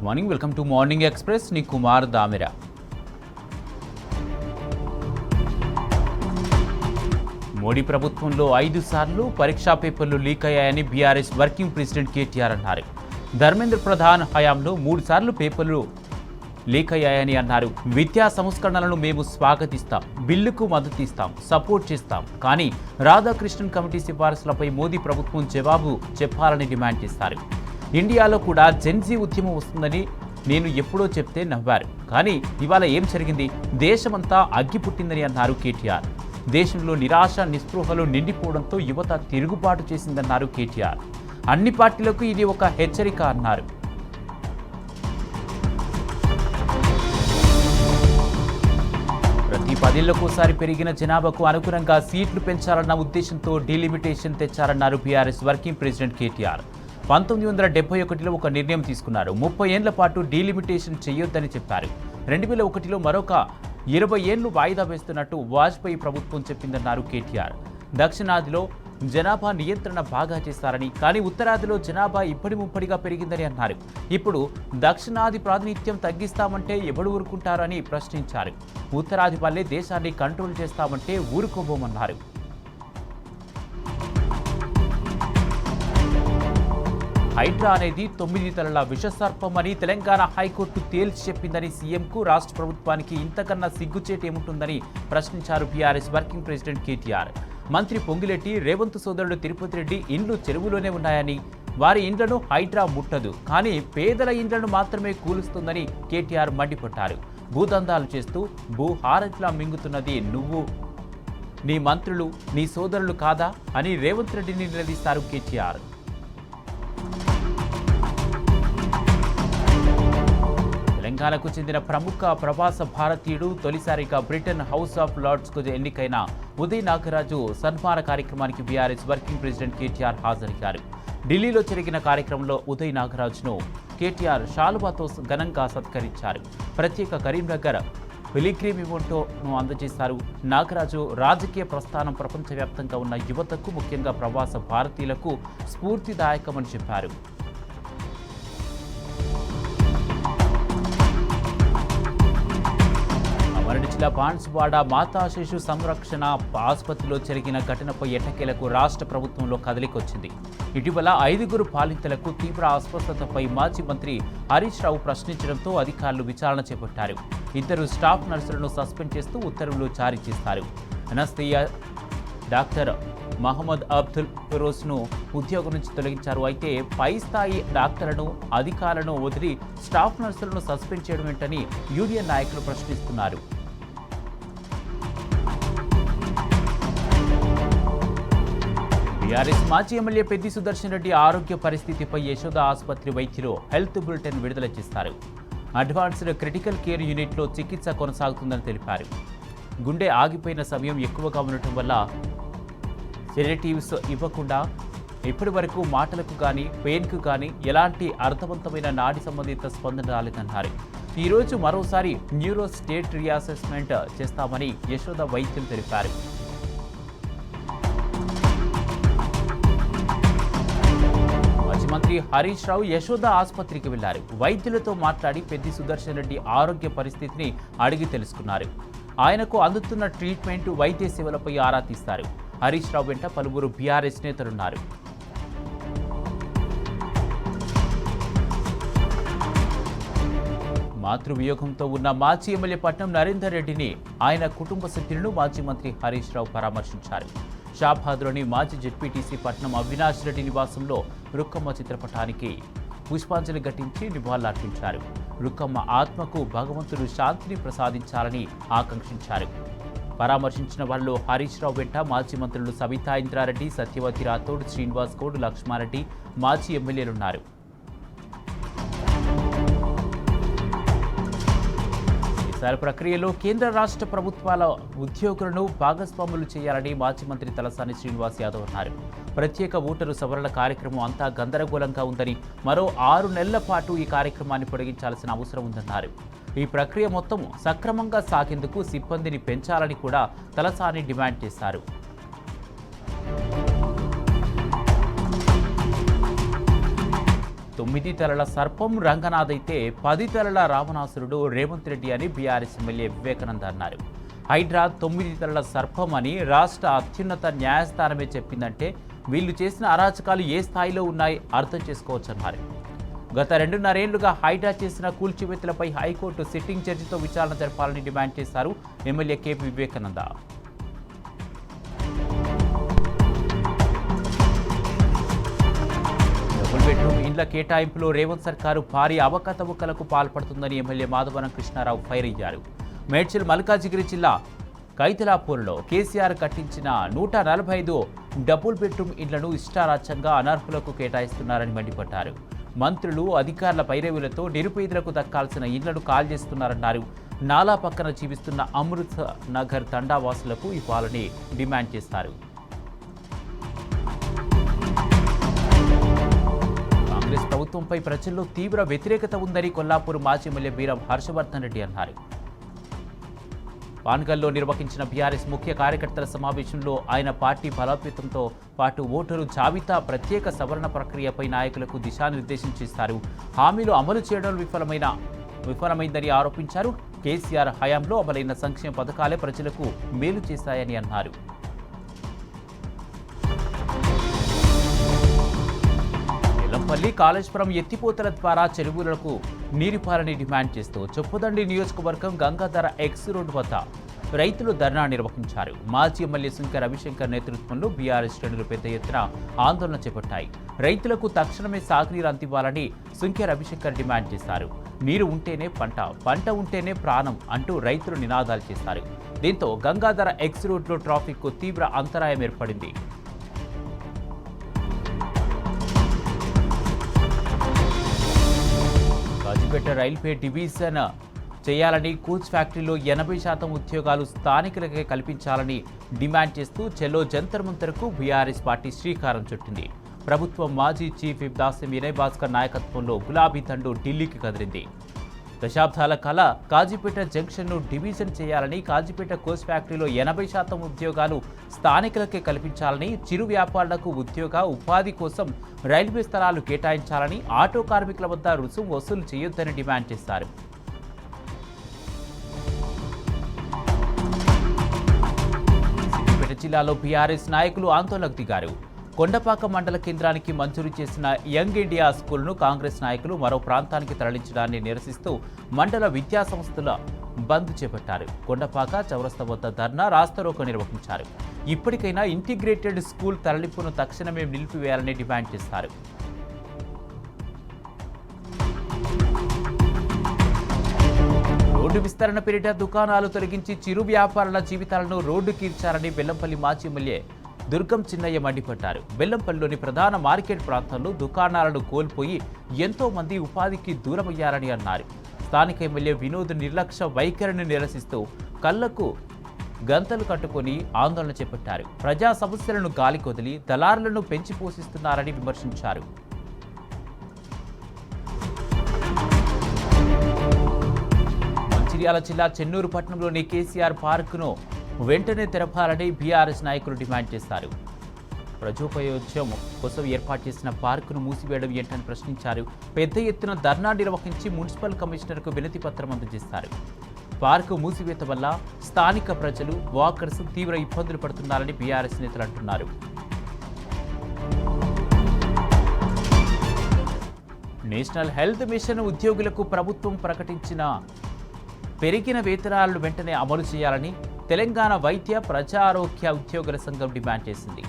Morning, welcome to morning express. నీ కుమార్ దామిరా. మోడీ ప్రభుత్వంలో 5 సార్లు పరీక్షా పేపర్లు లీక్ అయ్యాయని బీఆర్ఎస్ వర్కింగ్ ప్రెసిడెంట్ కేటీఆర్ అన్నారు. ధర్మేంద్ర ప్రధాన్ హయాంలో 3 సార్లు పేపర్లు లీక్ అయ్యాయని అన్నారు. విద్యా సంస్కరణలను మేము స్వాగతిస్తాం, బిల్లుకు మద్దతు ఇస్తాం, సపోర్ట్ చేస్తాం. కానీ రాధాకృష్ణన్ కమిటీ సిఫారసులపై మోదీ ప్రభుత్వం జవాబు చెప్పాలని డిమాండ్ చేశారు. ఇండియాలో కూడా జెన్జీ ఉద్యమం వస్తుందని నేను ఎప్పుడో చెప్తే నవ్వారు. కానీ ఇవాళ ఏం జరిగింది? దేశమంతా అగ్గిపుట్టిందని అన్నారు కేటీఆర్. దేశంలో నిరాశ నిస్పృహలు నిండిపోవడంతో యువత తిరుగుబాటు చేసిందన్నారు కేటీఆర్. అన్ని పార్టీలకు ఇది ఒక హెచ్చరిక అన్నారు. ప్రతి 10 ఏళ్లకోసారి పెరిగిన జనాభాకు అనుగుణంగా సీట్లు పెంచాలన్న ఉద్దేశంతో డీలిమిటేషన్ తెచ్చారన్నారు బీఆర్ఎస్ వర్కింగ్ ప్రెసిడెంట్ కేటీఆర్. 1971లో ఒక నిర్ణయం తీసుకున్నారు. 30 ఏళ్ల పాటు డీలిమిటేషన్ చేయొద్దని చెప్పారు. 2001లో మరొక 20 ఏళ్లు వాయిదా వేస్తున్నట్టు వాజ్పేయి ప్రభుత్వం చెప్పిందన్నారు కేటీఆర్. దక్షిణాదిలో జనాభా నియంత్రణ బాగా చేస్తారని, కానీ ఉత్తరాదిలో జనాభా ఇప్పటి ముప్పడిగా పెరిగిందని అన్నారు. ఇప్పుడు దక్షిణాది ప్రాతినిధ్యం తగ్గిస్తామంటే ఎవడు ఊరుకుంటారని ప్రశ్నించారు. ఉత్తరాది వల్లే దేశాన్ని కంట్రోల్ చేస్తామంటే ఊరుకోబోమన్నారు. హైడ్రా అనేది 9 తలల విషసర్పమని తెలంగాణ హైకోర్టు తేల్చి చెప్పిందని సీఎంకు, రాష్ట్ర ప్రభుత్వానికి ఇంతకన్నా సిగ్గుచేటు ఏముంటుందని ప్రశ్నించారు బీఆర్ఎస్ వర్కింగ్ ప్రెసిడెంట్ కేటీఆర్. మంత్రి పొంగిరెడ్డి, రేవంత్ సోదరుడు తిరుపతి రెడ్డి ఇండ్లు చెరువులోనే ఉన్నాయని, వారి ఇండ్లను హైడ్రా ముట్టదు, కానీ పేదల ఇండ్లను మాత్రమే కూలుస్తుందని కేటీఆర్ మండిపడ్డారు. భూదందాలు చేస్తూ భూహారట్లా మింగుతున్నది నువ్వు, నీ మంత్రులు, నీ సోదరులు కాదా అని రేవంత్ రెడ్డిని నిలదీశారు కేటీఆర్. తెలంగాణకు చెందిన ప్రముఖ ప్రవాస భారతీయుడు, తొలిసారిగా బ్రిటన్ హౌస్ ఆఫ్ లార్డ్స్కు ఎన్నికైన ఉదయ్ నాగరాజు సన్మాన కార్యక్రమానికి బీఆర్ఎస్ వర్కింగ్ ప్రెసిడెంట్ కేటీఆర్ హాజరయ్యారు. ఢిల్లీలో జరిగిన కార్యక్రమంలో ఉదయ్ నాగరాజును కేటీఆర్ శాలువాతో ఘనంగా సత్కరించారు. ప్రత్యేక కరీంనగర్ పిలిగ్రిమ్ ఇవెంట్ను అందజేశారు. నాగరాజు రాజకీయ ప్రస్థానం ప్రపంచవ్యాప్తంగా ఉన్న యువతకు, ముఖ్యంగా ప్రవాస భారతీయులకు స్ఫూర్తిదాయకమని చెప్పారు. మరడి జిల్లా బాన్సువాడ మాతా శిశు సంరక్షణ ఆసుపత్రిలో జరిగిన ఘటనపై ఎట్టకేలకు రాష్ట్ర ప్రభుత్వంలో కదలికొచ్చింది. ఇటీవల 5గురు బాలింతలకు తీవ్ర అస్వస్థతపై మాజీ మంత్రి హరీష్ రావు ప్రశ్నించడంతో అధికారులు విచారణ చేపట్టారు. 2 స్టాఫ్ నర్సులను సస్పెండ్ చేస్తూ ఉత్తర్వులు జారీ చేశారు. అనస్థియా డాక్టర్ మహమ్మద్ అబ్దుల్ ఫిరోజ్ను ఉద్యోగం నుంచి తొలగించారు. అయితే పై స్థాయి డాక్టర్లను, అధికారులను వదిలి స్టాఫ్ నర్సులను సస్పెండ్ చేయడం ఏంటని యూనియన్ నాయకులు ప్రశ్నిస్తున్నారు. బీఆర్ఎస్ మాజీ ఎమ్మెల్యే పెద్ది సుదర్శన్ రెడ్డి ఆరోగ్య పరిస్థితిపై యశోద ఆసుపత్రి వైద్యులు హెల్త్ బులెటిన్ విడుదల చేశారు. అడ్వాన్స్డ్ క్రిటికల్ కేర్ యూనిట్లో చికిత్స కొనసాగుతుందని తెలిపారు. గుండె ఆగిపోయిన సమయం ఎక్కువగా ఉండటం వల్ల సెడేటివ్స్ ఇవ్వకుండా ఇప్పటి వరకు మాటలకు కానీ, పెయిన్కు కానీ ఎలాంటి అర్థవంతమైన నాడి సంబంధిత స్పందన రాలేదన్నారు. ఈరోజు మరోసారి న్యూరో స్టేట్ రీఅసెస్మెంట్ చేస్తామని యశోద వైద్యులు తెలిపారు. మంత్రి హరీష్ రావు యశోద ఆసుపత్రికి వెళ్లారు. వైద్యులతో మాట్లాడి పెద్ది సుదర్శన్ రెడ్డి ఆరోగ్య పరిస్థితిని అడిగి తెలుసుకున్నారు. ఆయనకు అందుతున్న ట్రీట్మెంట్, వైద్య సేవలపై ఆరా తీస్తారు. హరీష్ రావు వెంట పలువురు బీఆర్ఎస్ నేతలున్నారు. మాతృవియోగంతో ఉన్న మాజీ ఎమ్మెల్యే పట్నం నరేందర్ రెడ్డిని, ఆయన కుటుంబ సభ్యులను మాజీ మంత్రి హరీష్ రావు పరామర్శించారు. షాబాద్లోని మాజీ జెడ్పీటీసీ పట్నం అవినాష్ రెడ్డి నివాసంలో రుక్కమ్మ చిత్రపటానికి పుష్పాంజలి ఘటించి నివాళులర్పించారు. రుక్కమ్మ ఆత్మకు భగవంతుడు శాంతిని ప్రసాదించాలని ఆకాంక్షించారు. పరామర్శించిన వారిలో హరీష్ రావు వెంట మాజీ మంత్రులు సబితా ఇంద్రారెడ్డి, సత్యవతి రాథోడ్, శ్రీనివాస్ గౌడ్, లక్ష్మారెడ్డి, మాజీ ఎమ్మెల్యేలున్నారు. ఈసారి ప్రక్రియలో కేంద్ర రాష్ట్ర ప్రభుత్వాల ఉద్యోగులను భాగస్వాములు చేయాలని మాజీ మంత్రి తలసాని శ్రీనివాస్ యాదవ్ అన్నారు. ప్రత్యేక ఓటరు సవరణ కార్యక్రమం అంతా గందరగోళంగా ఉందని, మరో 6 నెలల పాటు ఈ కార్యక్రమాన్ని పొడిగించాల్సిన అవసరం ఉందన్నారు. ఈ ప్రక్రియ మొత్తం సక్రమంగా సాగేందుకు సిబ్బందిని పెంచాలని కూడా తలసాని డిమాండ్ చేశారు. 9 తలల సర్పం రంగనాథ్ అయితే 10 తలల రావణాసురుడు రేవంత్ రెడ్డి అని బీఆర్ఎస్ ఎమ్మెల్యే వివేకానంద అన్నారు. హైడ్రా 9 తలల సర్పం అని రాష్ట్ర అత్యున్నత న్యాయస్థానమే చెప్పిందంటే వీళ్ళు చేసిన అరాచకాలు ఏ స్థాయిలో ఉన్నాయి అర్థం చేసుకోవచ్చన్నారు. గత 2.5 ఏళ్లుగా హైడ్రా చేసిన కూల్చివేతలపై హైకోర్టు సిట్టింగ్ జడ్జితో విచారణ జరపాలని డిమాండ్ చేశారు MLA KP Vivekananda. Double bedroom ఇండ్ల కేటాయింపులో రేవంత్ సర్కారు భారీ అవకతవకలకు పాల్పడుతుందని ఎమ్మెల్యే మాధవరం కృష్ణారావు ఫైర్ అయ్యారు. మేడ్చల్ మల్కాజిగిరి జిల్లా కైతలాపూర్లో కేసీఆర్ కట్టించిన 145 డబుల్ బెడ్రూమ్ ఇండ్లను ఇష్టారాజ్యంగా అనర్హులకు కేటాయిస్తున్నారని మండిపడ్డారు. మంత్రులు అధికారుల పైరవీలతో నిరుపేదలకు దక్కాల్సిన ఇళ్లను కాల్చేస్తున్నారన్నారు. నాలా పక్కన జీవిస్తున్న అమృత్ నగర్ తండావాసులకు ఇవ్వాలని డిమాండ్ చేశారు. కాంగ్రెస్ ప్రభుత్వంపై ప్రజల్లో తీవ్ర వ్యతిరేకత ఉందని కొల్లాపూర్ మాజీ ఎమ్మెల్యే బీరం హర్షవర్ధన్ రెడ్డి అన్నారు. పాన్గల్లో నిర్వహించిన బీఆర్ఎస్ ముఖ్య కార్యకర్తల సమావేశంలో ఆయన పార్టీ బలోపేతంతో పాటు ఓటరు జాబితా ప్రత్యేక సవరణ ప్రక్రియపై నాయకులకు దిశానిర్దేశం చేశారు. హామీలు అమలు చేయడం విఫలమైందని ఆరోపించారు. కేసీఆర్ హయాంలో అమలైన సంక్షేమ పథకాలే ప్రజలకు మేలు చేశాయని అన్నారు. ఎల్లంపల్లి కాళేశ్వరం ఎత్తిపోతల ద్వారా చెరువులకు నీరిపాలని డిమాండ్ చేస్తూ చొప్పదండి నియోజకవర్గం గంగాధర ఎక్స్ రోడ్ వద్ద రైతులు ధర్నా నిర్వహించారు. మాజీ ఎమ్మెల్యే సుంకె రవిశంకర్ నేతృత్వంలో బీఆర్ఎస్ శ్రేణులు పెద్ద ఎత్తున ఆందోళన చేపట్టాయి. రైతులకు తక్షణమే సాగునీరు అందివ్వాలని సుంకె రవిశంకర్ డిమాండ్ చేశారు. నీరు ఉంటేనే పంట, పంట ఉంటేనే ప్రాణం అంటూ రైతులు నినాదాలు చేశారు. దీంతో గంగాధర ఎక్స్ రోడ్లో ట్రాఫిక్కు తీవ్ర అంతరాయం ఏర్పడింది. కాజీపేట రైల్వే డివిజన్ చేయాలని, కోచ్ ఫ్యాక్టరీలో 80% ఉద్యోగాలు స్థానికులకే కల్పించాలని డిమాండ్ చేస్తూ చెలో జంతర్ మంతర్కు బీఆర్ఎస్ పార్టీ శ్రీకారం చుట్టింది. ప్రభుత్వం మాజీ చీఫ్ విప్ దాసం వినయ్ భాస్కర్ నాయకత్వంలో గులాబీ తండు ఢిల్లీకి కదిలింది. దశాబ్దాల కళ కాజీపేట జంక్షన్ను డివిజన్ చేయాలని, కాజీపేట కోచ్ ఫ్యాక్టరీలో 80% ఉద్యోగాలు స్థానికులకే కల్పించాలని, చిరు వ్యాపారులకు ఉపాధి కోసం రైల్వే స్థలాలు కేటాయించాలని, ఆటో కార్మికుల వద్ద రుసుము వసూలు చేయొద్దని డిమాండ్ చేశారు. సిద్దిపేట జిల్లాలో బీఆర్ఎస్ నాయకులు ఆందోళనకు దిగారు. కొండపాక మండల కేంద్రానికి మంజూరు చేసిన యంగ్ ఇండియా స్కూల్ను కాంగ్రెస్ నాయకులు మరో ప్రాంతానికి తరలించడాన్ని నిరసిస్తూ మండల విద్యా సంస్థల బంద్ చేపట్టారు. కొండపాక చౌరస్తా వద్ద ధర్నా, రాస్తారోకో నిర్వహించారు. ఇప్పటికైనా ఇంటిగ్రేటెడ్ స్కూల్ తరలింపును తక్షణమే నిలిపివేయాలని డిమాండ్ చేశారు. రోడ్డు విస్తరణ పేరిట దుకాణాలు తొలగించి చిరు వ్యాపారుల జీవితాలను రోడ్డు కీర్చారని బెల్లంపల్లి మాజీ ఎమ్మెల్యే దుర్గం చిన్నయ్య మండిపడ్డారు. బెల్లంపల్లిలోని ప్రధాన మార్కెట్ ప్రాంతంలో దుకాణాలను కోల్పోయి ఎంతో మంది ఉపాధికి దూరమయ్యారని అన్నారు. స్థానిక ఎమ్మెల్యే వినోద్ నిర్లక్ష్య వైఖరిని నిరసిస్తూ కళ్లకు గంతలు కట్టుకుని ఆందోళన చేపట్టారు. ప్రజా సమస్యలను గాలికొదిలి దళారులను పెంచి పోషిస్తున్నారని విమర్శించారు. మంచిర్యాల జిల్లా చెన్నూరు పట్టణంలోని కేసీఆర్ పార్కును వెంటనే తెరపాలని బీఆర్ఎస్ నాయకులు డిమాండ్ చేశారు. ప్రజోపయోజ్యం కోసం ఏర్పాటు చేసిన పార్కును మూసివేయడం ఏంటని ప్రశ్నించారు. పెద్ద ఎత్తున ధర్నా నిర్వహించి మున్సిపల్ కమిషనర్కు వినతి పత్రం అందజేశారు. పార్కు మూసివేత వల్ల స్థానిక ప్రజలు, వాకర్స్ తీవ్ర ఇబ్బందులు పడుతున్నారని బీఆర్ఎస్ నేతలు అంటున్నారు. నేషనల్ హెల్త్ మిషన్ ఉద్యోగులకు ప్రభుత్వం ప్రకటించిన పెరిగిన వేతనాలను వెంటనే అమలు చేయాలని తెలంగాణ వైద్య ప్రజారోగ్య ఉద్యోగుల సంఘం డిమాండ్ చేసింది.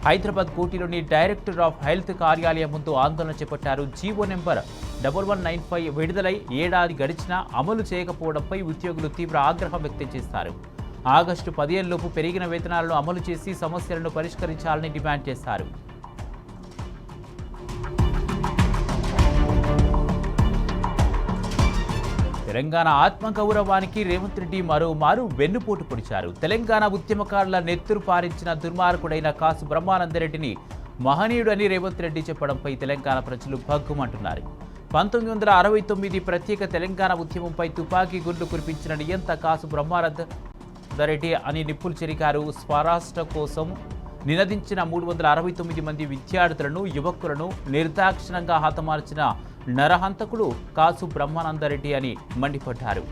హైదరాబాద్ కోటిలోని డైరెక్టర్ ఆఫ్ హెల్త్ కార్యాలయం ముందు ఆందోళన చేపట్టారు. జీవో నెంబర్ 1195 విడుదలై ఏడాది గడిచినా అమలు చేయకపోవడంపై ఉద్యోగులు తీవ్ర ఆగ్రహం వ్యక్తం చేశారు. ఆగస్టు 15 లోపు పెరిగిన వేతనాలను అమలు చేసి సమస్యలను పరిష్కరించాలని డిమాండ్ చేశారు. తెలంగాణ ఆత్మగౌరవానికి రేవంత్ రెడ్డి మరోమారు వెన్నుపోటు పొడిచారు. తెలంగాణ ఉద్యమకారుల నెత్తురు పారించిన దుర్మార్గుడైన కాసు బ్రహ్మానందరెడ్డిని మహనీయుడని రేవంత్ రెడ్డి చెప్పడంపై తెలంగాణ ప్రజలు భగ్గుమంటున్నారు. 1969 ప్రత్యేక తెలంగాణ ఉద్యమంపై తుపాకీ గుండ్లు కురిపించిన నియంత కాసు బ్రహ్మానందరెడ్డి అని నిప్పులు చెరిగారు. స్వరాష్ట్ర కోసం నినదించిన 369 మంది విద్యార్థులను, యువకులను నిర్దాక్షిణంగా హతమార్చిన నరహంతకుడు కాసు బ్రహ్మానందరెడ్డి అని మండిపడ్డారు.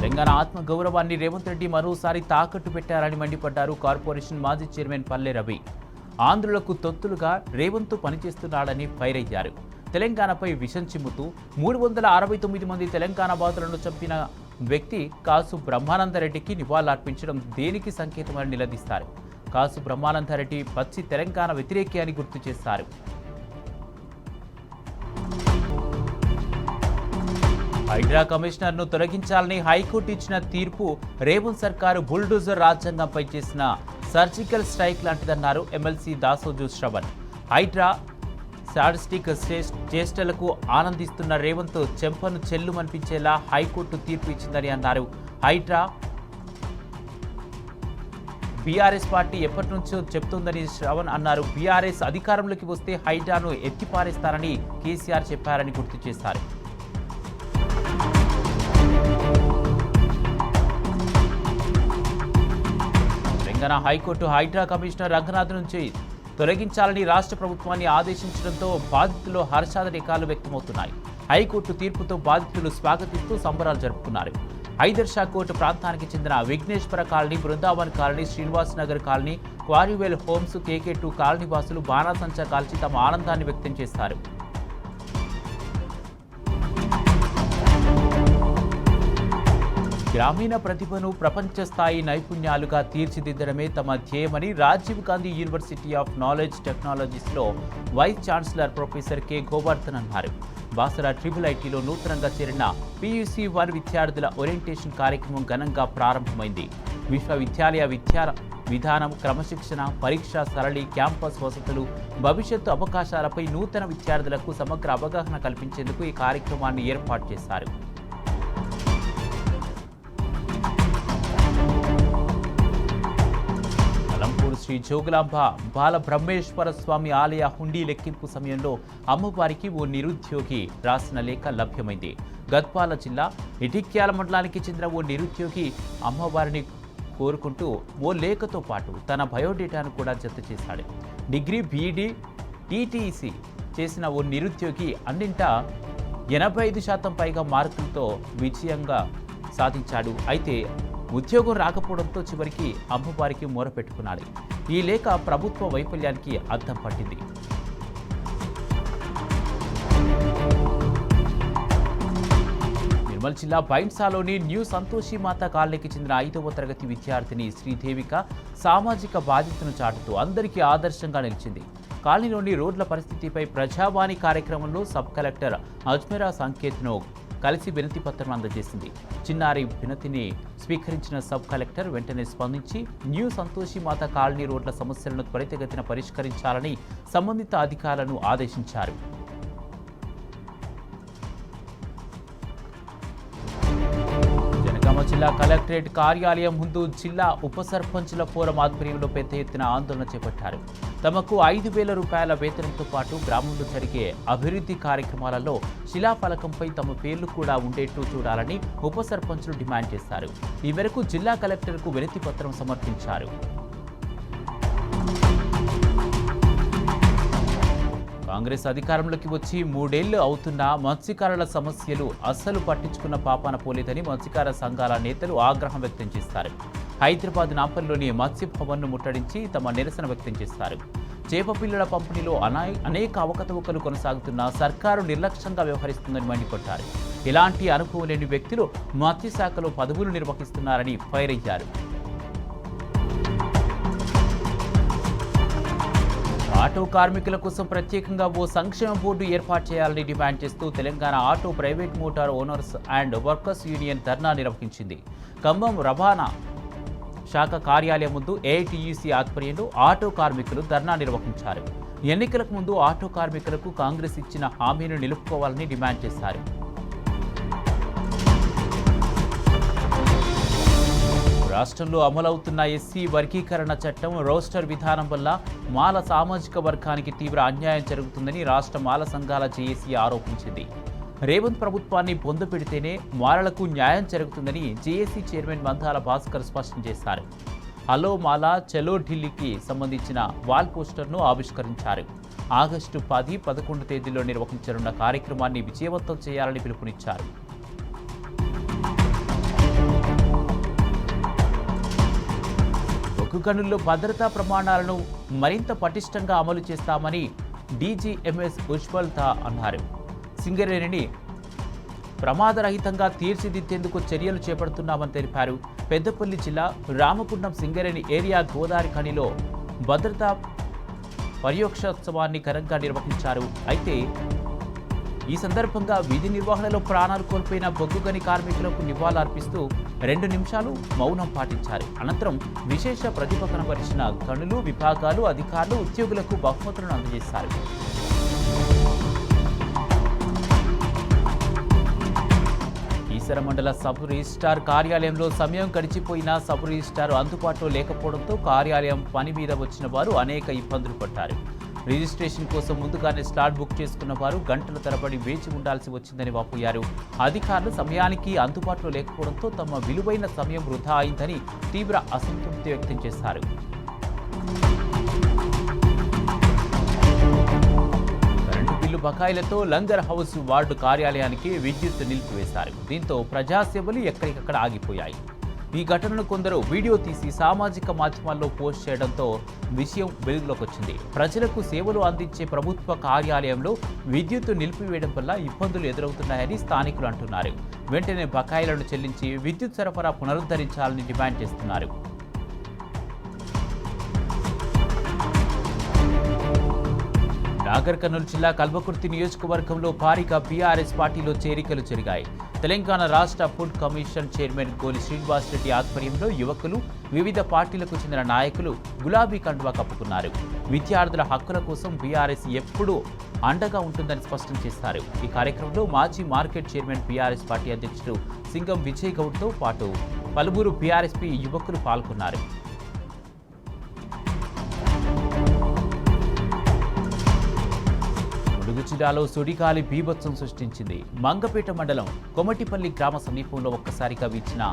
తెలంగాణ ఆత్మ గౌరవాన్ని రేవంత్ రెడ్డి మరోసారి తాకట్టు పెట్టారని మండిపడ్డారు కార్పొరేషన్ మాజీ చైర్మన్ పల్లె రవి. ఆంధ్రులకు తొత్తులుగా రేవంత్ పనిచేస్తున్నాడని ఫైర్ అయ్యారు. తెలంగాణపై విషం చిమ్ముతూ 369 మంది తెలంగాణ బాధితులను చంపిన వ్యక్తి కాసు బ్రహ్మానందరెడ్డికి నివాళులర్పించడం దేనికి సంకేతమని నిలదీస్తారు. కాసు బ్రహ్మానందరెడ్డి పచ్చి తెలంగాణ వ్యతిరేకి అని గుర్తు చేశారు. హైడ్రా కమిషనర్ను తొలగించాలని హైకోర్టు ఇచ్చిన తీర్పు రేవంత్ సర్కారు బుల్డోజర్ రాజ్యాంగంపై చేసిన సర్జికల్ స్ట్రైక్ లాంటిదన్నారు ఎమ్మెల్సీ దాసోజు శ్రవణ్. హైడ్రా సాడిస్టిక్ చేష్టలకు ఆనందిస్తున్న రేవంత్ చెంపను చెల్లుమనిపించేలా హైకోర్టు తీర్పు ఇచ్చిందని అన్నారు. హైడ్రా బీఆర్ఎస్ పార్టీ ఎప్పటి నుంచో చెప్తోందని శ్రవణ్ అన్నారు. బీఆర్ఎస్ అధికారంలోకి వస్తే హైడ్రాను ఎత్తిపారేస్తారని కేసీఆర్ చెప్పారని గుర్తు చేశారు. తెలంగాణ హైకోర్టు హైడ్రా కమిషనర్ రంగనాథ్ నుంచి తొలగించాలని రాష్ట్ర ప్రభుత్వాన్ని ఆదేశించడంతో బాధితులు హర్షాతిరేకాలు వ్యక్తమవుతున్నాయి. హైకోర్టు తీర్పుతో బాధితులు స్వాగతిస్తూ సంబరాలు జరుపుకున్నారు. హైదర్షా కోర్టు ప్రాంతానికి చెందిన Vighneshwara colony, Brindavan colony, Srinivas Nagar colony, Quarry Vale homes, KK2 colony వాసులు బాణాసంచా కాల్చి తమ ఆనందాన్ని వ్యక్తం చేశారు. గ్రామీణ ప్రతిభను ప్రపంచ స్థాయి నైపుణ్యాలుగా తీర్చిదిద్దడమే తమ ధ్యేయమని Rajiv Gandhi university of knowledge టెక్నాలజీస్లో vice chancellor professor K Govardhan అన్నారు. బాసర IIITలో నూతనంగా చేరిన PUC-1 విద్యార్థుల ఓరియంటేషన్ కార్యక్రమం ఘనంగా ప్రారంభమైంది. విశ్వవిద్యాలయ విద్యా విధానం, క్రమశిక్షణ, పరీక్షా సరళి, క్యాంపస్ వసతులు, భవిష్యత్తు అవకాశాలపై నూతన విద్యార్థులకు సమగ్ర అవగాహన కల్పించేందుకు ఈ కార్యక్రమాన్ని ఏర్పాటు చేశారు. శ్రీ జోగులాంబ బాల బ్రహ్మేశ్వర స్వామి ఆలయ హుండీ లెక్కింపు సమయంలో అమ్మవారికి ఓ నిరుద్యోగి రాసిన లేఖ లభ్యమైంది. గద్వాల జిల్లా ఇటిక్యాల మండలానికి చెందిన ఓ నిరుద్యోగి అమ్మవారిని కోరుకుంటూ ఓ లేఖతో పాటు తన బయోడేటాను కూడా జత చేశాడు. డిగ్రీ, BEd, TTEC చేసిన ఓ నిరుద్యోగి అన్నింటా 85% పైగా మార్కులతో విజయంగా సాధించాడు. అయితే ఉద్యోగం రాకపోవడంతో చివరికి అమ్మవారికి మొరపెట్టుకున్నాడు. ఈ లేఖ ప్రభుత్వ వైఫల్యానికి అద్దం పట్టింది. నిర్మల్ జిల్లా బైంసాలోని న్యూ సంతోషి మాత కాలనీకి చెందిన 5వ తరగతి విద్యార్థిని శ్రీదేవిక సామాజిక బాధ్యతను చాటుతూ అందరికీ ఆదర్శంగా నిలిచింది. కాలనీలోని రోడ్ల పరిస్థితిపై ప్రజావాణి కార్యక్రమంలో సబ్ కలెక్టర్ అజ్మీరా సంకేత్ను కలిసి వినతి పత్రం అందజేసింది. చిన్నారి వినతిని స్వీకరించిన సబ్ కలెక్టర్ వెంటనే స్పందించి న్యూ సంతోషి మాత కాలనీ రోడ్ల సమస్యలను త్వరితగతిన పరిష్కరించాలని సంబంధిత అధికారులను ఆదేశించారు. జనగామ జిల్లా కలెక్టరేట్ కార్యాలయం ముందు జిల్లా ఉప సర్పంచుల ఫోరం ఆధ్వర్యంలో పెద్ద ఎత్తున ఆందోళన చేపట్టారు. తమకు 5,000 రూపాయల వేతనంతో పాటు గ్రామంలో జరిగే అభివృద్ధి కార్యక్రమాలలో శిలాఫలకంపై తమ పేర్లు కూడా ఉండేట్టు చూడాలని ఉప సర్పంచులు డిమాండ్ చేశారు. ఈ మేరకు జిల్లా కలెక్టర్కు వినతి పత్రం సమర్పించారు. కాంగ్రెస్ అధికారంలోకి వచ్చి 3 ఏళ్లు అవుతున్నా మత్స్యకారుల సమస్యలు అస్సలు పట్టించుకున్న పాపాన పోలేదని మత్స్యకార సంఘాల నేతలు ఆగ్రహం వ్యక్తం చేస్తారు. హైదరాబాద్ నాంపల్లిలోని మత్స్య భవన్ను ముట్టడించి తమ నిరసన వ్యక్తం చేస్తారు. చేపపిల్లల పంపిణీలో అనేక అవకతవకలు కొనసాగుతున్నా సర్కారు నిర్లక్ష్యంగా వ్యవహరిస్తుందని మండిపడ్డారు. ఇలాంటి అనుభవం లేని వ్యక్తులు మత్స్యశాఖలో పదవులు నిర్వహిస్తున్నారని ఫైర్ అయ్యారు. ఆటో కార్మికుల కోసం ప్రత్యేకంగా ఓ సంక్షేమ బోర్డు ఏర్పాటు చేయాలని డిమాండ్ చేస్తూ Telangana auto private motor owners and workers union dharna నిర్వహించింది. ఖమ్మం రవాణా శాఖ కార్యాలయం ముందు AITUC ఆధ్వర్యంలో ఆటో కార్మికులు ధర్నా నిర్వహించారు. ఎన్నికలకు ముందు ఆటో కార్మికులకు కాంగ్రెస్ ఇచ్చిన హామీని నిలుపుకోవాలని డిమాండ్ చేశారు. రాష్ట్రంలో అమలవుతున్న SC వర్గీకరణ చట్టం, రోస్టర్ విధానం వల్ల మాల సామాజిక వర్గానికి తీవ్ర అన్యాయం జరుగుతుందని రాష్ట్ర మాల సంఘాల జేఏసీ ఆరోపించింది. రేవంత్ ప్రభుత్వాన్ని పొందుపెడితేనే మాలలకు న్యాయం జరుగుతుందని జేఏసీ చైర్మన్ మందాల భాస్కర్ స్పష్టం చేశారు. హలో మాలా చలో ఢిల్లీకి సంబంధించిన వాల్ పోస్టర్ను ఆవిష్కరించారు. ఆగస్టు 10, 11 తేదీల్లో నిర్వహించనున్న కార్యక్రమాన్ని విజయవంతం చేయాలని పిలుపునిచ్చారు. బొగ్గు గనుల్లో భద్రతా ప్రమాణాలను మరింత పటిష్టంగా అమలు చేస్తామని డీజీఎంఎస్ ఉజ్వల్ దా అన్నారు. సింగరేణిని ప్రమాదరహితంగా తీర్చిదిద్దేందుకు చర్యలు చేపడుతున్నామని తెలిపారు. పెద్దపల్లి జిల్లా రామగుండం సింగరేణి ఏరియా గోదావరి ఖనిలో భద్రతా పర్యవేక్షోత్సవాన్ని ఘనంగా నిర్వహించారు. అయితే ఈ సందర్భంగా విధి నిర్వహణలో ప్రాణాలు కోల్పోయిన బొగ్గు గని కార్మికులకు నివాళులర్పిస్తూ 2 నిమిషాలు మౌనం పాటించారు. అనంతరం విశేష ప్రతిభ కనబరిచిన గనులు, విభాగాలు, అధికారులు, ఉద్యోగులకు బహుమతులను అందజేశారు. ఈసర మండల సబ్ రిజిస్ట్రార్ కార్యాలయంలో సమయం గడిచిపోయినా సబ్ రిజిస్ట్రార్ అందుబాటులో లేకపోవడంతో కార్యాలయం పని మీద వచ్చిన వారు అనేక ఇబ్బందులు పడ్డారు. రిజిస్ట్రేషన్ కోసం ముందుగానే స్లాట్ బుక్ చేసుకున్న వారు గంటల తరబడి వేచి ఉండాల్సి వచ్చిందని వాపోయారు. అధికారులు సమయానికి అందుబాటులో లేకపోవడంతో తమ విలువైన సమయం వృధా అయిందని తీవ్ర అసంతృప్తి వ్యక్తం చేశారు. బిల్లు బకాయిలతో లంగర్ హౌస్ వార్డు కార్యాలయానికి విద్యుత్ నిలిపివేశారు. దీంతో ప్రజాసేవలు ఎక్కడికక్కడ ఆగిపోయాయి. ఈ ఘటనను కొందరు వీడియో తీసి సామాజిక మాధ్యమాల్లో పోస్ట్ చేయడంతో విషయం వెలుగులోకి వచ్చింది. ప్రజలకు సేవలు అందించే ప్రభుత్వ కార్యాలయంలో విద్యుత్ నిలిపివేయడం వల్ల ఇబ్బందులు ఎదురవుతున్నాయని స్థానికులు అంటున్నారు. వెంటనే బకాయిలను చెల్లించి విద్యుత్ సరఫరా పునరుద్ధరించాలని డిమాండ్ చేస్తున్నారు. నాగర్ కర్నూలు జిల్లా కల్వకుర్తి నియోజకవర్గంలో భారీగా బీఆర్ఎస్ పార్టీలో చేరికలు జరిగాయి. తెలంగాణ రాష్ట్ర ఫుడ్ కమిషన్ చైర్మన్ గోలి శ్రీనివాస్ రెడ్డి ఆధ్వర్యంలో యువకులు, వివిధ పార్టీలకు చెందిన నాయకులు గులాబీ కండువా కప్పుకున్నారు. విద్యార్థుల హక్కుల కోసం బీఆర్ఎస్ ఎప్పుడూ అండగా ఉంటుందని స్పష్టం చేశారు. ఈ కార్యక్రమంలో మాజీ మార్కెట్ చైర్మన్ బీఆర్ఎస్ పార్టీ అధ్యక్షుడు సింగం విజయ్ గౌడ్తో పాటు పలువురు బీఆర్ఎస్పీ యువకులు పాల్గొన్నారు. ములుగు జిల్లాలో సుడిగాలి బీభత్సం సృష్టించింది. మంగపేట మండలం కొమటిపల్లి గ్రామ సమీపంలో ఒక్కసారిగా వీచిన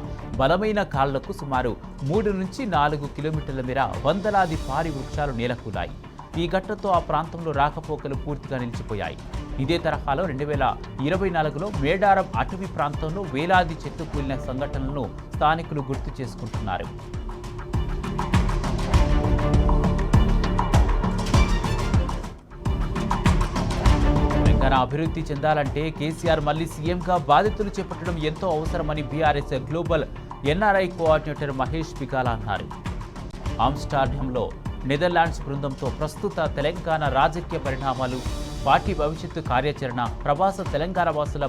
బలమైన గాలులకు సుమారు 3 నుంచి 4 కిలోమీటర్ల మేర వందలాది భారీ వృక్షాలు నేలకూలాయి. ఈ ఘటనతో ఆ ప్రాంతంలో రాకపోకలు పూర్తిగా నిలిచిపోయాయి. ఇదే తరహాలో 2024లో మేడారం అటవీ ప్రాంతంలో వేలాది చెట్లు కూలిన సంఘటనలను స్థానికులు గుర్తు చేసుకుంటున్నారు. అభివృద్ధి చెందాలంటే కేసీఆర్ మళ్లీ సీఎంగా బాధ్యతలు చేపట్టడం ఎంతో అవసరమని BRS global NRI coordinator Mahesh Bigala అన్నారు. ఆమ్స్టర్డామ్లో నెదర్లాండ్స్ బృందంతో ప్రస్తుత తెలంగాణ రాజకీయ పరిణామాలు, పార్టీ భవిష్యత్తు కార్యాచరణ, ప్రవాస తెలంగాణ వాసుల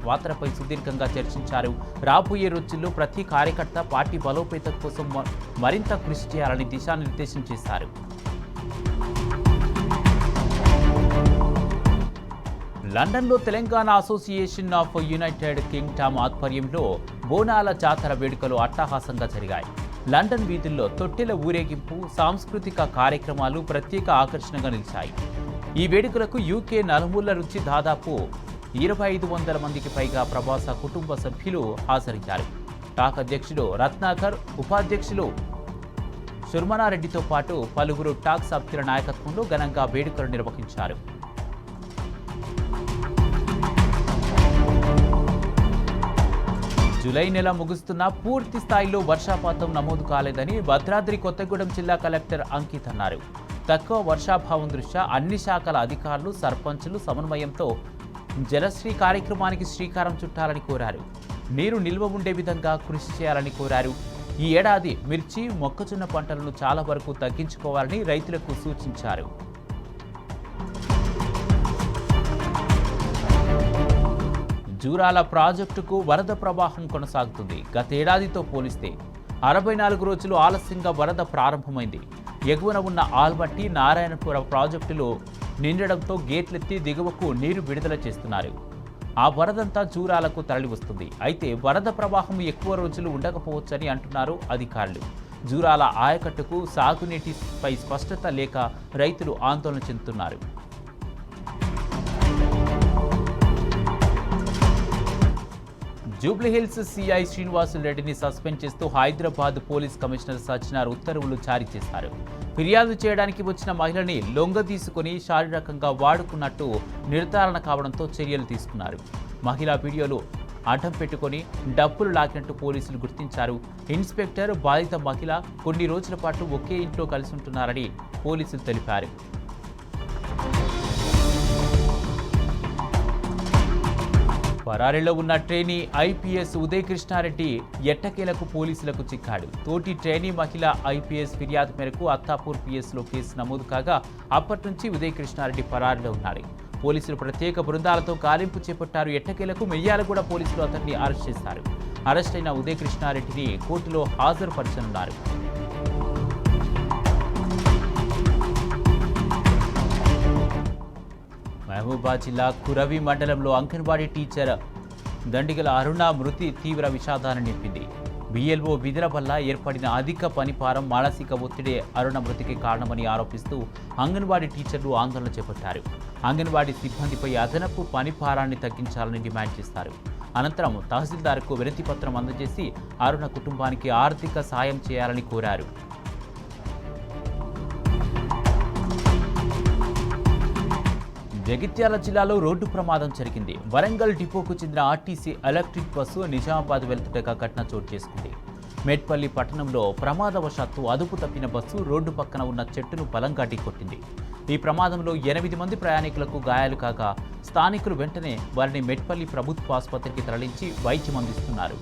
పాత్రపై సుదీర్ఘంగా చర్చించారు. రాబోయే రోజుల్లో ప్రతి కార్యకర్త పార్టీ బలోపేతం కోసం మరింత కృషి చేయాలని దిశానిర్దేశం చేశారు. లండన్లో Telangana association of United Kingdom ఆధ్వర్యంలో బోనాల జాతర వేడుకలు అట్టహాసంగా జరిగాయి. లండన్ వీధుల్లో తొట్టెల ఊరేగింపు, సాంస్కృతిక కార్యక్రమాలు ప్రత్యేక ఆకర్షణగా నిలిచాయి. ఈ వేడుకలకు యూకే నలుమూల నుంచి దాదాపు 2500 మందికి పైగా ప్రవాస కుటుంబ సభ్యులు హాజరయ్యారు. టాక్ అధ్యక్షుడు రత్నాకర్, ఉపాధ్యక్షులు శుర్మనారెడ్డితో పాటు పలువురు టాక్ సభ్యుల నాయకత్వంలో ఘనంగా వేడుకలు నిర్వహించారు. జూలై నెల ముగుస్తున్నా పూర్తి స్థాయిలో వర్షపాతం నమోదు కాలేదని భద్రాద్రి కొత్తగూడెం జిల్లా కలెక్టర్ అంకిత్ అన్నారు. తక్కువ వర్షాభావం దృష్ట్యా అన్ని శాఖల అధికారులు, సర్పంచులు సమన్వయంతో జలశ్రీ కార్యక్రమానికి శ్రీకారం చుట్టాలని కోరారు. నీరు నిల్వ ఉండే విధంగా కృషి చేయాలని కోరారు. ఈ ఏడాది మిర్చి, మొక్కజొన్న పంటలను చాలా వరకు తగ్గించుకోవాలని రైతులకు సూచించారు. జూరాల ప్రాజెక్టుకు వరద ప్రవాహం కొనసాగుతుంది. గతేడాదితో పోలిస్తే 64 రోజులు ఆలస్యంగా వరద ప్రారంభమైంది. ఎగువన ఉన్న ఆల్మట్టి, నారాయణపురం ప్రాజెక్టులు నిండడంతో గేట్లెత్తి దిగువకు నీరు విడుదల చేస్తున్నారు. ఆ వరదంతా జూరాలకు తరలివస్తుంది. అయితే వరద ప్రవాహం ఎక్కువ రోజులు ఉండకపోవచ్చని అంటున్నారు అధికారులు. జూరాల ఆయకట్టుకు సాగునీటిపై స్పష్టత లేక రైతులు ఆందోళన చెందుతున్నారు. జూబ్లీహిల్స్ సిఐ శ్రీనివాసులు రెడ్డిని సస్పెండ్ చేస్తూ హైదరాబాద్ పోలీస్ కమిషనర్ సజ్జనార్ ఉత్తర్వులు జారీ చేశారు. ఫిర్యాదు చేయడానికి వచ్చిన మహిళని లొంగ తీసుకుని శారీరకంగా వాడుకున్నట్టు నిర్ధారణ కావడంతో చర్యలు తీసుకున్నారు. మహిళా వీడియోలు అడ్డం పెట్టుకుని డబ్బులు లాగినట్టు పోలీసులు గుర్తించారు. ఇన్స్పెక్టర్ బాధిత మహిళ కొన్ని రోజుల పాటు ఒకే ఇంట్లో కలిసి ఉంటున్నారని పోలీసులు తెలిపారు. పరారీలో ఉన్న ట్రైనీ ఐపీఎస్ ఉదయ్ కృష్ణారెడ్డి ఎట్టకేలకు పోలీసులకు చిక్కాడు. తోటి ట్రైనీ మహిళ ఐపీఎస్ ఫిర్యాదు మేరకు అత్తాపూర్ పిఎస్లో కేసు నమోదు కాగా అప్పటి నుంచి ఉదయ్ కృష్ణారెడ్డి పరారీలో ఉన్నాడు. పోలీసులు ప్రత్యేక బృందాలతో గాలింపు చేపట్టారు. ఎట్టకేలకు మెయ్యాలగూడ పోలీసులు అతన్ని అరెస్ట్ చేశారు. అరెస్ట్ అయిన ఉదయ్ కృష్ణారెడ్డిని కోర్టులో హాజరుపరచనున్నారు. మహబూబాబాద్ జిల్లా కురవి మండలంలో అంగన్వాడీ టీచర్ దండిగల అరుణ మృతి తీవ్ర విషాదాన్ని నింపింది. బిఎల్ఓ విధుల వల్ల ఏర్పడిన అధిక పనిభారం, మానసిక ఒత్తిడి అరుణ మృతికి కారణమని ఆరోపిస్తూ అంగన్వాడీ టీచర్లు ఆందోళన చేపట్టారు. అంగన్వాడీ సిబ్బందిపై అదనపు పనిభారాన్ని తగ్గించాలని డిమాండ్ చేశారు. అనంతరం తహసీల్దార్కు వినతి పత్రం అందజేసి అరుణ కుటుంబానికి ఆర్థిక సాయం చేయాలని కోరారు. జగిత్యాల జిల్లాలో రోడ్డు ప్రమాదం జరిగింది. వరంగల్ డిపోకు చెందిన ఆర్టీసీ ఎలక్ట్రిక్ బస్సు నిజామాబాద్ వెళ్తుండగా ఘటన చోటు చేసుకుంది. మేడ్పల్లి పట్టణంలో ప్రమాదవశాత్తు అదుపు తప్పిన బస్సు రోడ్డు పక్కన ఉన్న చెట్టును బలంగా ఢీకొట్టింది. ఈ ప్రమాదంలో 8 మంది ప్రయాణికులకు గాయాలు కాగా స్థానికులు వెంటనే వారిని మేడ్పల్లి ప్రభుత్వ ఆసుపత్రికి తరలించి వైద్యం అందిస్తున్నారు.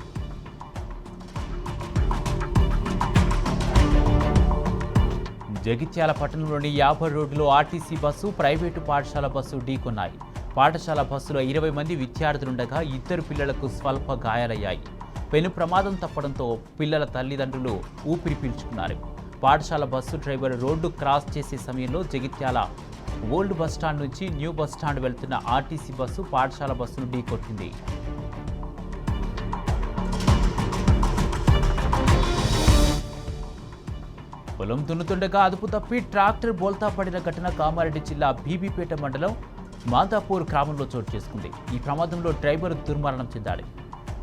జగిత్యాల పట్టణంలోని 50 రోడ్డులో ఆర్టీసీ బస్సు, ప్రైవేటు పాఠశాల బస్సు ఢీకొన్నాయి. పాఠశాల బస్సులో 20 మంది విద్యార్థులుండగా 2 పిల్లలకు స్వల్ప గాయాలయ్యాయి. పెను ప్రమాదం తప్పడంతో పిల్లల తల్లిదండ్రులు ఊపిరి పీల్చుకున్నారు. పాఠశాల బస్సు డ్రైవర్ రోడ్డు క్రాస్ చేసే సమయంలో జగిత్యాల ఓల్డ్ బస్టాండ్ నుంచి న్యూ బస్టాండ్ వెళ్తున్న ఆర్టీసీ బస్సు పాఠశాల బస్సును ఢీకొట్టింది. పొలం దున్నుతుండగా అదుపు తప్పి ట్రాక్టర్ బోల్తా పడిన ఘటన కామారెడ్డి జిల్లా బీబీపేట మండలం మాదాపూర్ గ్రామంలో చోటు చేసుకుంది. ఈ ప్రమాదంలో డ్రైవర్ దుర్మరణం చెందాడు.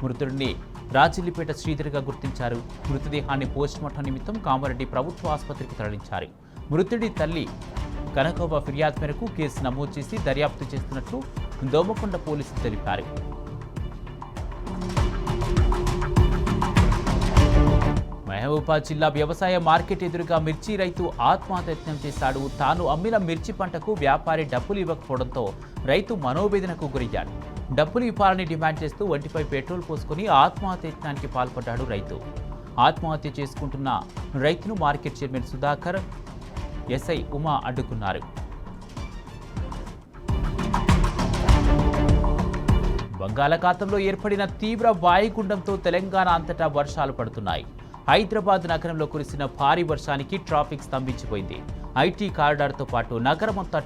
మృతుడిని రాజిల్లిపేట శ్రీధర్గా గుర్తించారు. మృతదేహాన్ని పోస్టుమార్టం నిమిత్తం కామారెడ్డి ప్రభుత్వ ఆసుపత్రికి తరలించారు. మృతుడి తల్లి కనకవ్వ ఫిర్యాదు మేరకు కేసు నమోదు చేసి దర్యాప్తు చేస్తున్నట్లు దోమకొండ పోలీసులు తెలిపారు. మహబూబాబాద్ జిల్లా వ్యవసాయ మార్కెట్ ఎదురుగా మిర్చి రైతు ఆత్మహత్యం చేశాడు. తాను అమ్మిన మిర్చి పంటకు వ్యాపారి డబ్బులు ఇవ్వకపోవడంతో రైతు మనోవేదనకు గురయ్యాడు. డబ్బులు ఇవ్వాలని డిమాండ్ చేస్తూ ఒంటిపై పెట్రోల్ పోసుకుని ఆత్మహత్యానికి పాల్పడ్డాడు రైతు. ఆత్మహత్య చేసుకుంటున్న రైతును market chairman Sudhakar, SI Uma అడ్డుకున్నారు. బంగాళాఖాతంలో ఏర్పడిన తీవ్ర వాయుగుండంతో తెలంగాణ అంతటా వర్షాలు పడుతున్నాయి. హైదరాబాద్ నగరంలో కురిసిన భారీ వర్షానికి ట్రాఫిక్ స్తంభించిపోయింది. ఐటీ కారిడార్తో పాటు నగరమంతా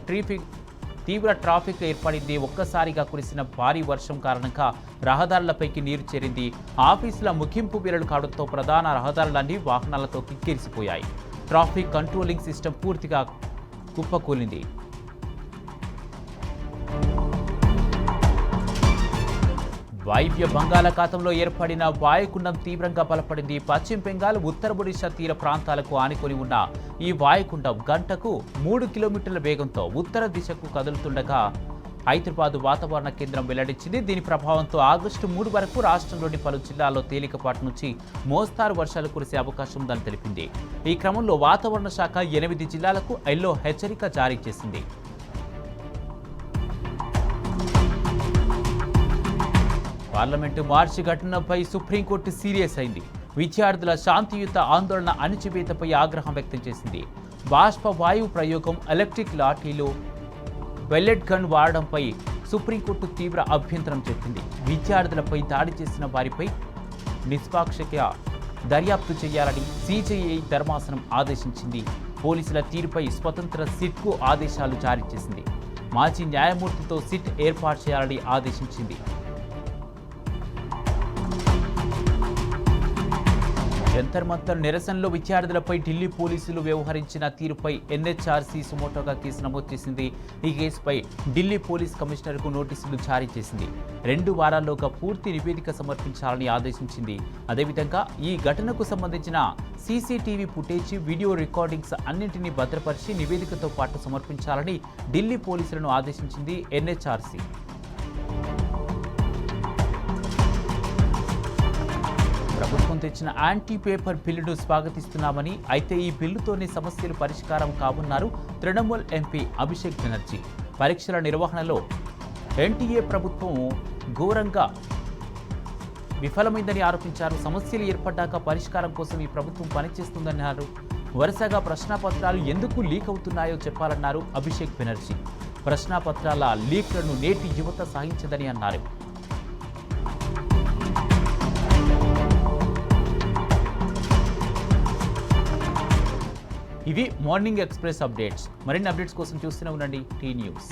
తీవ్ర ట్రాఫిక్ ఏర్పడింది. ఒక్కసారిగా కురిసిన భారీ వర్షం కారణంగా రహదారులపైకి నీరు చేరింది. ఆఫీసుల ముగింపు వేళలు కావడంతో ప్రధాన రహదారులన్నీ వాహనాలతో కిక్కిరిసిపోయాయి. ట్రాఫిక్ కంట్రోలింగ్ సిస్టమ్ పూర్తిగా కుప్పకూలింది. వాయువ్య బంగాళాఖాతంలో ఏర్పడిన వాయుగుండం తీవ్రంగా బలపడింది. పశ్చిమ బెంగాల్, ఉత్తర ఒడిశా తీర ప్రాంతాలకు ఆనుకొని ఉన్న ఈ వాయుగుండం గంటకు 3 కిలోమీటర్ల వేగంతో ఉత్తర దిశకు కదులుతుండగా హైదరాబాద్ వాతావరణ కేంద్రం వెల్లడించింది. దీని ప్రభావంతో ఆగస్టు 3 వరకు రాష్ట్రంలోని పలు జిల్లాల్లో తేలికపాటి నుంచి మోస్తారు వర్షాలు కురిసే అవకాశం ఉందని తెలిపింది. ఈ క్రమంలో వాతావరణ శాఖ 8 జిల్లాలకు ఎల్లో హెచ్చరిక జారీ చేసింది. పార్లమెంటు మార్చి ఘటనపై సుప్రీంకోర్టు సీరియస్ అయింది. విద్యార్థుల శాంతియుత ఆందోళన అణచివేతపై ఆగ్రహం వ్యక్తం చేసింది. బాష్ప వాయువు ప్రయోగం, ఎలక్ట్రిక్ లాఠీలు, పెల్లెట్ గన్ వాడడంపై సుప్రీంకోర్టు తీవ్ర అభ్యంతరం చెప్పింది. విద్యార్థులపై దాడి చేసిన వారిపై నిష్పాక్షిక దర్యాప్తు చేయాలని సిజేఐ ధర్మాసనం ఆదేశించింది. పోలీసుల తీరుపై స్వతంత్ర సిట్కు ఆదేశాలు జారీ చేసింది. మాజీ న్యాయమూర్తితో సిట్ ఏర్పాటు చేయాలని ఆదేశించింది. జంతర్ మంతర్ నిరసనలో విద్యార్థులపై ఢిల్లీ పోలీసులు వ్యవహరించిన తీరుపై ఎన్హెచ్ఆర్సీ సుమోటోగా కేసు నమోదు చేసింది. ఈ కేసుపై ఢిల్లీ పోలీస్ కమిషనర్కు నోటీసులు జారీ చేసింది. 2 వారాల్లోగా పూర్తి నివేదిక సమర్పించాలని ఆదేశించింది. అదేవిధంగా ఈ ఘటనకు సంబంధించిన సీసీటీవీ ఫుటేజ్, వీడియో రికార్డింగ్స్ అన్నింటినీ భద్రపరిచి నివేదికతో పాటు సమర్పించాలని ఢిల్లీ పోలీసులను ఆదేశించింది ఎన్హెచ్ఆర్సీ. ప్రభుత్వం తెచ్చిన యాంటీ పేపర్ బిల్లును స్వాగతిస్తున్నామని, అయితే ఈ బిల్లుతోనే సమస్యలు పరిష్కారం కావున్నారు తృణమూల్ ఎంపీ అభిషేక్ బెనర్జీ. పరీక్షల నిర్వహణలో ఎన్టీఏ ప్రభుత్వం ఘోరంగా విఫలమైందని ఆరోపించారు. సమస్యలు ఏర్పడ్డాక పరిష్కారం కోసం ఈ ప్రభుత్వం పనిచేస్తుందన్నారు. వరుసగా ప్రశ్నాపత్రాలు ఎందుకు లీక్ అవుతున్నాయో చెప్పాలన్నారు అభిషేక్ బెనర్జీ. ప్రశ్నాపత్రాల లీక్లను నేటి యువత సహించదని అన్నారు. ఇవి మార్నింగ్ ఎక్స్ప్రెస్ అప్డేట్స్. మరిన్ని అప్డేట్స్ కోసం చూస్తూనే ఉండండి టీ న్యూస్.